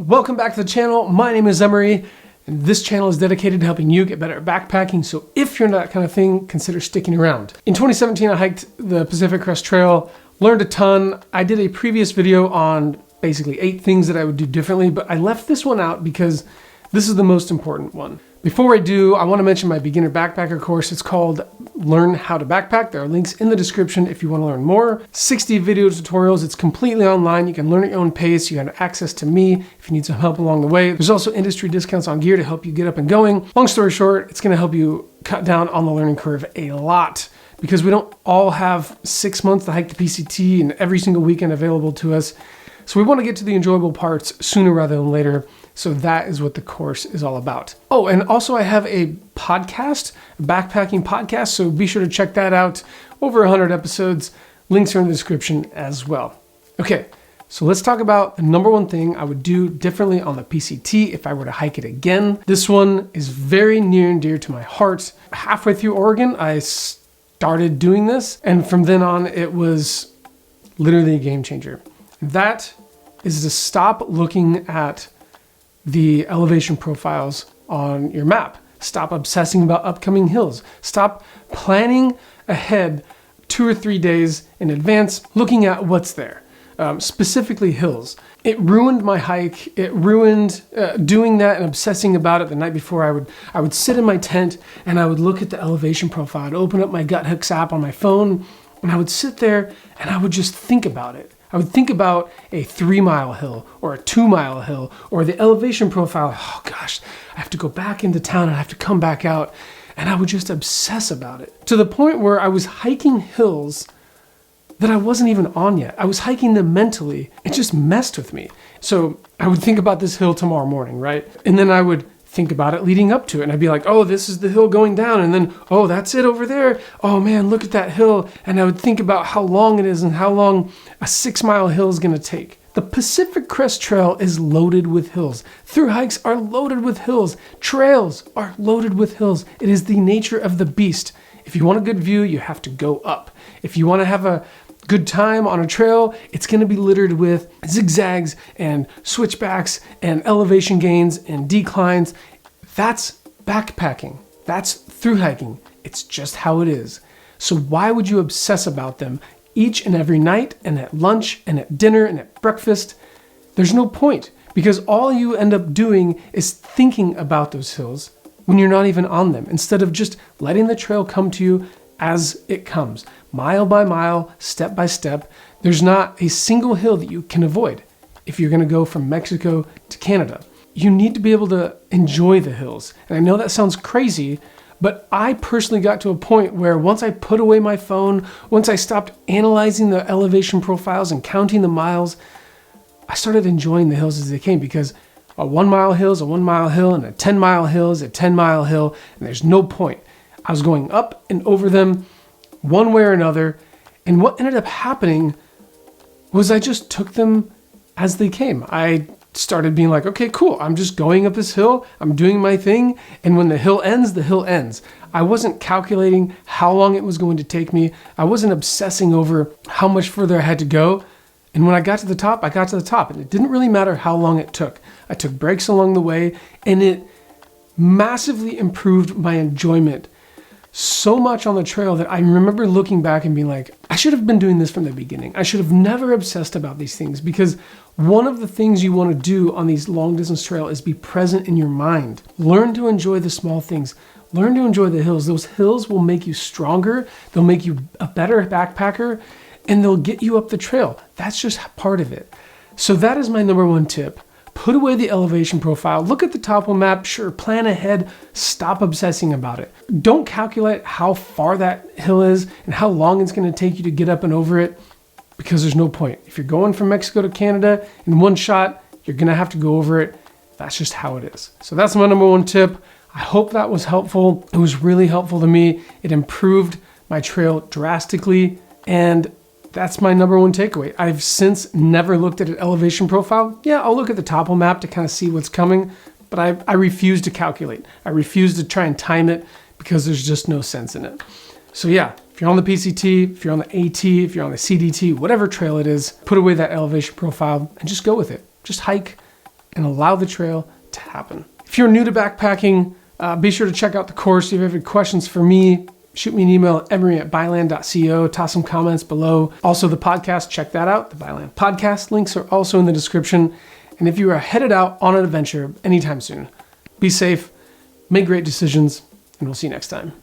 Welcome back to the channel. My name is Emery, and this channel is dedicated to helping you get better at backpacking. So if you're into that kind of thing, consider sticking around. In 2017, I hiked the Pacific Crest Trail, learned a ton. I did a previous video on basically 8 things that I would do differently, but I left this one out because this is the most important one. Before I do, I want to mention my beginner backpacker course. It's called Learn How to Backpack. There are links in the description if you want to learn more. 60 video tutorials. It's completely online. You can learn at your own pace. You have access to me if you need some help along the way. There's also industry discounts on gear to help you get up and going. Long story short, it's going to help you cut down on the learning curve a lot because we don't all have 6 months to hike the PCT and every single weekend available to us. So we want to get to the enjoyable parts sooner rather than later. So that is what the course is all about. Oh, and also I have a podcast, a backpacking podcast. So be sure to check that out. Over 100 episodes. Links are in the description as well. Okay, so let's talk about the number one thing I would do differently on the PCT if I were to hike it again. This one is very near and dear to my heart. Halfway through Oregon, I started doing this. And from then on, it was literally a game changer. That is to stop looking at the elevation profiles on your map. Stop obsessing about upcoming hills. Stop planning ahead 2 or 3 days in advance, looking at what's there, specifically hills. It ruined my hike. It ruined doing that and obsessing about it the night before. I would sit in my tent and I would look at the elevation profile. I'd open up my GutHooks app on my phone and I would sit there and I would just think about it. I would think about a 3-mile hill or a 2-mile hill or the elevation profile. Oh gosh, I have to go back into town and I have to come back out. And I would just obsess about it to the point where I was hiking hills that I wasn't even on yet. I was hiking them mentally. It just messed with me. So I would think about this hill tomorrow morning, right? And then I would think about it leading up to it. And I'd be like, oh, this is the hill going down. And then, oh, that's it over there. Oh man, look at that hill. And I would think about how long it is and how long a 6-mile hill is going to take. The Pacific Crest Trail is loaded with hills. Thru hikes are loaded with hills. Trails are loaded with hills. It is the nature of the beast. If you want a good view, you have to go up. If you want to have a good time on a trail, it's going to be littered with zigzags and switchbacks and elevation gains and declines. That's backpacking. That's thru hiking. It's just how it is. So why would you obsess about them each and every night and at lunch and at dinner and at breakfast? There's no point because all you end up doing is thinking about those hills when you're not even on them instead of just letting the trail come to you as it comes, mile by mile, step by step. There's not a single hill that you can avoid if you're going to go from Mexico to Canada. You need to be able to enjoy the hills. And I know that sounds crazy, but I personally got to a point where once I put away my phone, once I stopped analyzing the elevation profiles and counting the miles, I started enjoying the hills as they came because a 1-mile hill is a 1-mile hill and a 10-mile hill is a 10-mile hill, and there's no point. I was going up and over them one way or another, and what ended up happening was I just took them as they came. I started being like, okay, cool. I'm just going up this hill. I'm doing my thing. And when the hill ends, the hill ends. I wasn't calculating how long it was going to take me. I wasn't obsessing over how much further I had to go. And when I got to the top, I got to the top. And it didn't really matter how long it took. I took breaks along the way, and it massively improved my enjoyment so much on the trail that I remember looking back and being like, I should have been doing this from the beginning. I should have never obsessed about these things because one of the things you want to do on these long distance trail is be present in your mind. Learn to enjoy the small things. Learn to enjoy the hills. Those hills will make you stronger. They'll make you a better backpacker and they'll get you up the trail. That's just part of it. So that is my number one tip. Put away the elevation profile. Look at the topo map. Sure, plan ahead. Stop obsessing about it. Don't calculate how far that hill is and how long it's going to take you to get up and over it because there's no point. If you're going from Mexico to Canada in one shot, you're going to have to go over it. That's just how it is. So that's my number one tip. I hope that was helpful. It was really helpful to me. It improved my trail drastically, and that's my number one takeaway. I've since never looked at an elevation profile. Yeah, I'll look at the topo map to kind of see what's coming, but I refuse to calculate. I refuse to try and time it because there's just no sense in it. So yeah, if you're on the PCT, if you're on the AT, if you're on the CDT, whatever trail it is, put away that elevation profile and just go with it. Just hike and allow the trail to happen. If you're new to backpacking, be sure to check out the course. If you have any questions for me, shoot me an email at emery@byland.co. Toss some comments below. Also, the podcast, check that out. The Byland podcast links are also in the description. And if you are headed out on an adventure anytime soon, be safe, make great decisions, and we'll see you next time.